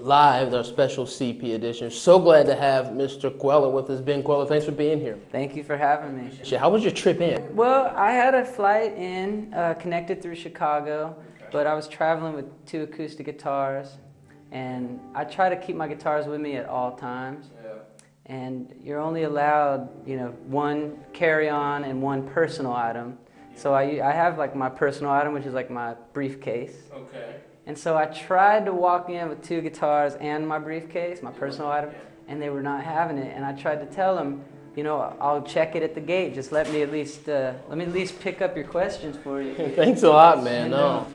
Live, our special CP edition. So glad to have Mr. Kweller with us. Ben Kweller, thanks for being here. Thank you for having me. How was your trip in? Well, I had a flight in, connected through Chicago, but I was traveling with 2 acoustic guitars, and I try to keep my guitars with me at all times. And you're only allowed, 1 carry-on and 1 personal item. So I have like my personal item, which is like my briefcase. Okay. And so I tried to walk in with 2 guitars and my briefcase, my personal item, and they were not having it. And I tried to tell them, I'll check it at the gate. Just let me at least pick up your questions for you. Thanks a lot, man. No.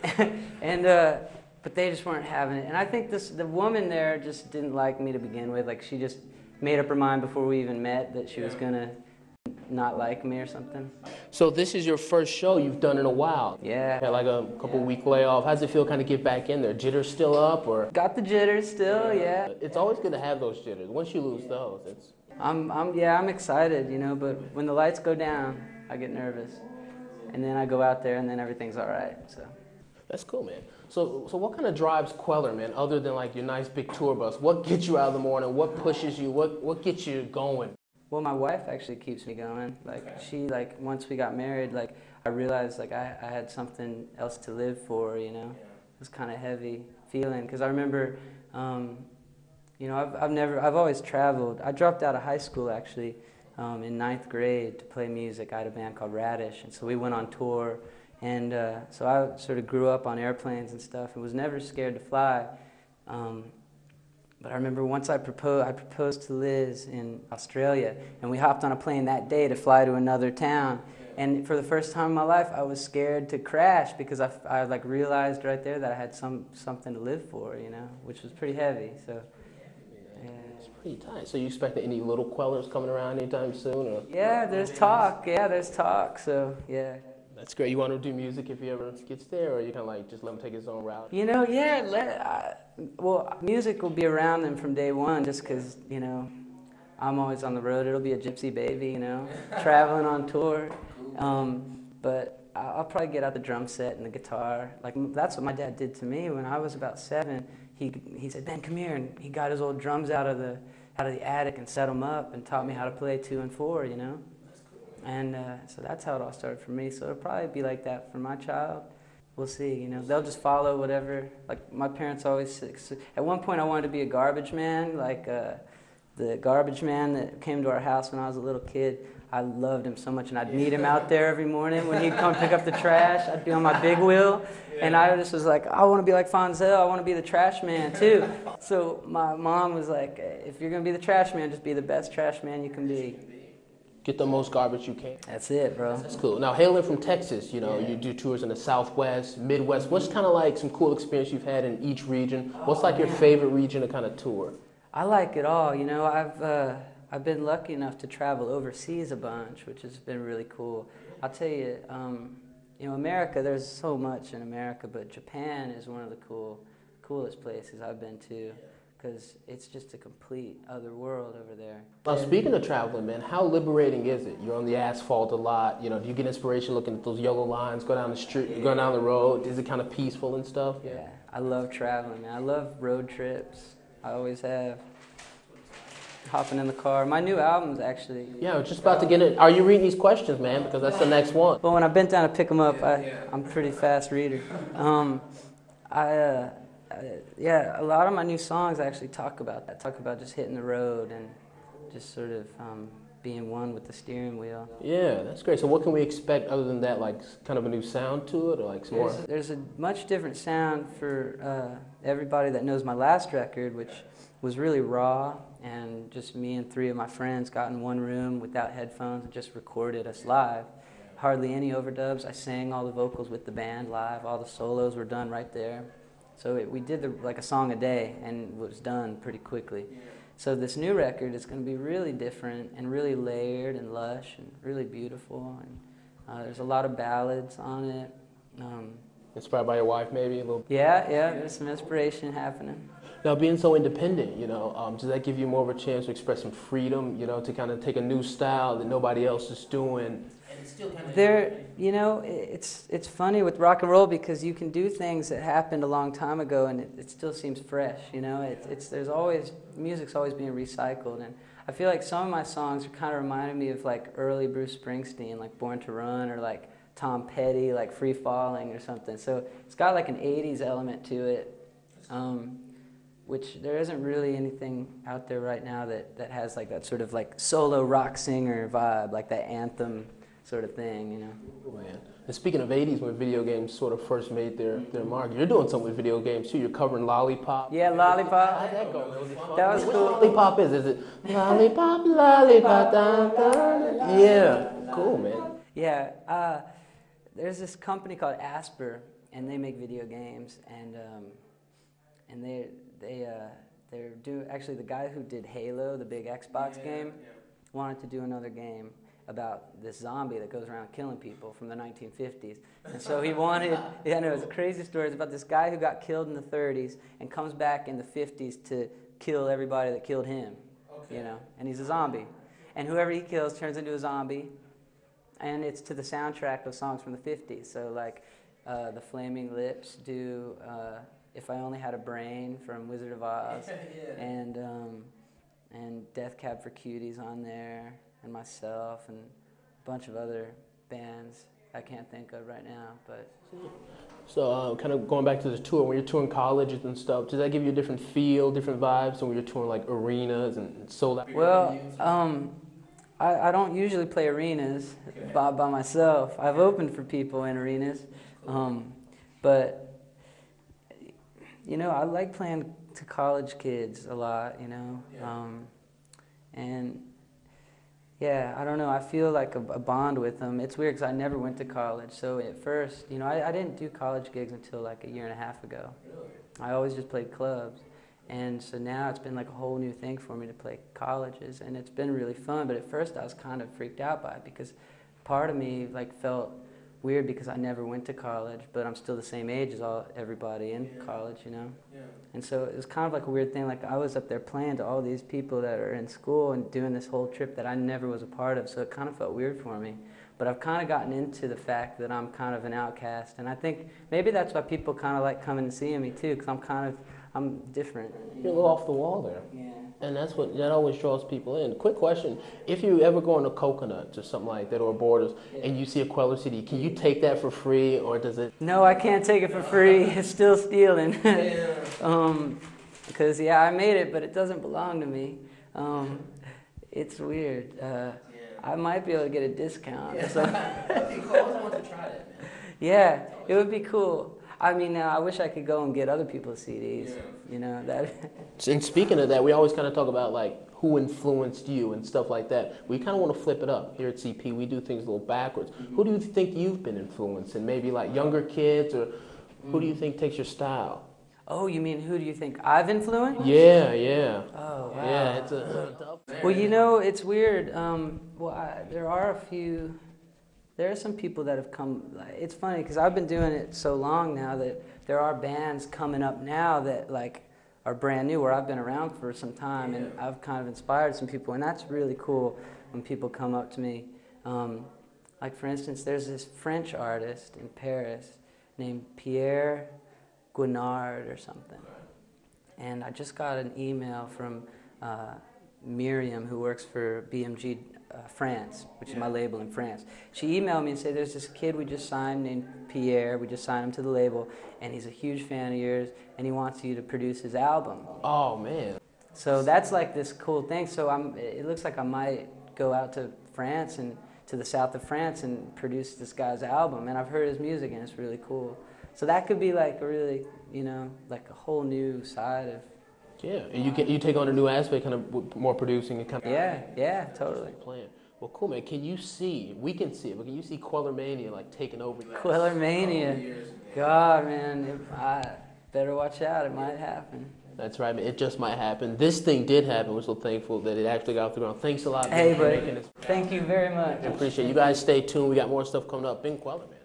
But they just weren't having it. And I think the woman there just didn't like me to begin with. Like, she just made up her mind before we even met that she was gonna not like me or something. So this is your first show you've done in a while. Yeah. Had like a couple week layoff. How's it feel kind of get back in there? Jitters still up or? Got the jitters still, yeah. It's always good to have those jitters. Once you lose those, it's... I'm excited, but when the lights go down, I get nervous. And then I go out there and then everything's all right, so. That's cool, man. So what kind of drives Kweller, man, other than like your nice big tour bus? What gets you out of the morning? What pushes you? What gets you going? Well, my wife actually keeps me going. Once we got married, I realized, I had something else to live for, It was kind of heavy feeling, because I remember, I've always traveled. I dropped out of high school, actually, in 9th grade to play music. I had a band called Radish, and so we went on tour. And so I sort of grew up on airplanes and stuff and was never scared to fly. But I remember once I proposed to Liz in Australia, and we hopped on a plane that day to fly to another town. And for the first time in my life, I was scared to crash because I realized right there that I had something to live for, which was pretty heavy. So, yeah. It's pretty tight. So you expect any little Kwellers coming around anytime soon? Or? Yeah, there's talk. So, yeah. That's great. You want to do music if he ever gets there, or you kind of just let him take his own route? Music will be around them from day one, just because, I'm always on the road. It'll be a gypsy baby, traveling on tour. But I'll probably get out the drum set and the guitar. That's what my dad did to me when I was about 7. He said, "Ben, come here," and he got his old drums out of the attic and set them up and taught me how to play 2 and 4, And so that's how it all started for me. So it'll probably be like that for my child. We'll see, They'll just follow whatever. Like my parents always, at one point I wanted to be a garbage man, the garbage man that came to our house when I was a little kid. I loved him so much, and I'd meet him out there every morning when he'd come pick up the trash. I'd be on my big wheel, and I just was like, I want to be like Fonzel. I want to be the trash man too. So my mom was like, if you're going to be the trash man, just be the best trash man you can be. Get the most garbage you can. That's it, bro. That's cool. Now, hailing from Texas, you do tours in the Southwest, Midwest. What's kind of like some cool experience you've had in each region? What's like your favorite region to kind of tour? I like it all. I've been lucky enough to travel overseas a bunch, which has been really cool. I'll tell you, America, there's so much in America, but Japan is one of the coolest places I've been to, because it's just a complete other world over there. Well, speaking of traveling, man, how liberating is it? You're on the asphalt a lot. Do you get inspiration looking at those yellow lines, go down the street, go down the road? Is it kind of peaceful and stuff? Yeah, I love traveling, man. I love road trips. I always have. Hopping in the car. My new album's actually... Yeah, I was just about to get it. Are you reading these questions, man? Because that's the next one. Well, when I bent down to pick them up, I'm a pretty fast reader. A lot of my new songs actually talk about that. Talk about just hitting the road and just sort of being one with the steering wheel. Yeah, that's great. So what can we expect other than that, kind of a new sound to it, or some more? There's a much different sound for everybody that knows my last record, which was really raw, and just me and 3 of my friends got in one room without headphones and just recorded us live. Hardly any overdubs. I sang all the vocals with the band live. All the solos were done right there. So we did a song a day, and it was done pretty quickly. So this new record is going to be really different and really layered and lush and really beautiful. And there's a lot of ballads on it. Inspired by your wife, maybe a little? Yeah, there's some inspiration happening. Now, being so independent, does that give you more of a chance to express some freedom, to kind of take a new style that nobody else is doing It's still kind of it's funny with rock and roll because you can do things that happened a long time ago and it still seems fresh. Music's always being recycled, and I feel like some of my songs are kind of reminding me of like early Bruce Springsteen, like Born to Run, or like Tom Petty, like Free Falling or something. So it's got like an 80s element to it, which there isn't really anything out there right now that has like that sort of like solo rock singer vibe, like that anthem sort of thing, Oh, man. And speaking of 80s, when video games sort of first made their mark, you're doing something with video games too. You're covering Lollipop. Yeah, Lollipop. How'd that go? That was What cool. Lollipop is? Is it Lollipop, Lollipop, da, da? Yeah. Cool, man. Yeah. There's this company called Asper, and they make video games, and they're doing, actually the guy who did Halo, the big Xbox game, wanted to do another game about this zombie that goes around killing people from the 1950s. And so he wanted, it's a crazy story. It's about this guy who got killed in the 30s and comes back in the 50s to kill everybody that killed him, and he's a zombie. And whoever he kills turns into a zombie, and it's to the soundtrack of songs from the 50s. So like the Flaming Lips do If I Only Had a Brain from Wizard of Oz, and Death Cab for Cutie's on there, and myself, and a bunch of other bands I can't think of right now. But So kind of going back to the tour, when you're touring colleges and stuff, does that give you a different feel, different vibes than when you're touring like arenas and sold out? Well, I don't usually play arenas by myself. I've opened for people in arenas, but I like playing to college kids a lot, and yeah, I don't know, I feel like a bond with them. It's weird because I never went to college, so at first, I didn't do college gigs until like a year and a half ago. Really? I always just played clubs, and so now it's been like a whole new thing for me to play colleges, and it's been really fun, but at first I was kind of freaked out by it because part of me like felt weird because I never went to college, but I'm still the same age as everybody in college, Yeah. And so it was kind of like a weird thing. Like I was up there playing to all these people that are in school and doing this whole trip that I never was a part of. So it kind of felt weird for me. But I've kind of gotten into the fact that I'm kind of an outcast, and I think maybe that's why people kind of like coming and seeing me too, because I'm different. You're a little off the wall there. Yeah. And that always draws people in. Quick question, if you ever go into Coconuts or something like that, or Borders, and you see a Kweller CD, can you take that for free, or does it? No, I can't take it for free. It's still stealing. Because, I made it, but it doesn't belong to me. It's weird. I might be able to get a discount. So. That'd be cool. I always want to try that, man. Yeah, it would be cool. I mean, I wish I could go and get other people's CDs, that. And speaking of that, we always kind of talk about like who influenced you and stuff like that. We kind of want to flip it up here at CP. We do things a little backwards. Who do you think you've been influencing? Maybe like younger kids, or who do you think takes your style? Oh, you mean who do you think I've influenced? Yeah. Oh, wow. Yeah, it's a. Well, it's weird. There are some people that have come. It's funny because I've been doing it so long now that there are bands coming up now that like are brand new, where I've been around for some time, and I've kind of inspired some people, and that's really cool when people come up to me. Like for instance, there's this French artist in Paris named Pierre Guinard or something, and I just got an email from Miriam, who works for BMG France, which is my label in France. She emailed me and said, there's this kid we just signed named Pierre, we just signed him to the label, and he's a huge fan of yours, and he wants you to produce his album. Oh, man. So that's like this cool thing. So it looks like I might go out to France and to the south of France and produce this guy's album, and I've heard his music, and it's really cool. So that could be like a really, like a whole new side of. Yeah, and you take on a new aspect, kind of more producing and kind of. Yeah, totally. Playing. Well, cool, man. We can see it, but can you see Kweller Mania like taking over? Kweller Mania. God, man, I better watch out. It might happen. That's right, man. It just might happen. This thing did happen. We're so thankful that it actually got off the ground. Thanks a lot. Hey, buddy. Thank you very much. I appreciate it. You guys stay tuned. We got more stuff coming up. Ben Kweller, man.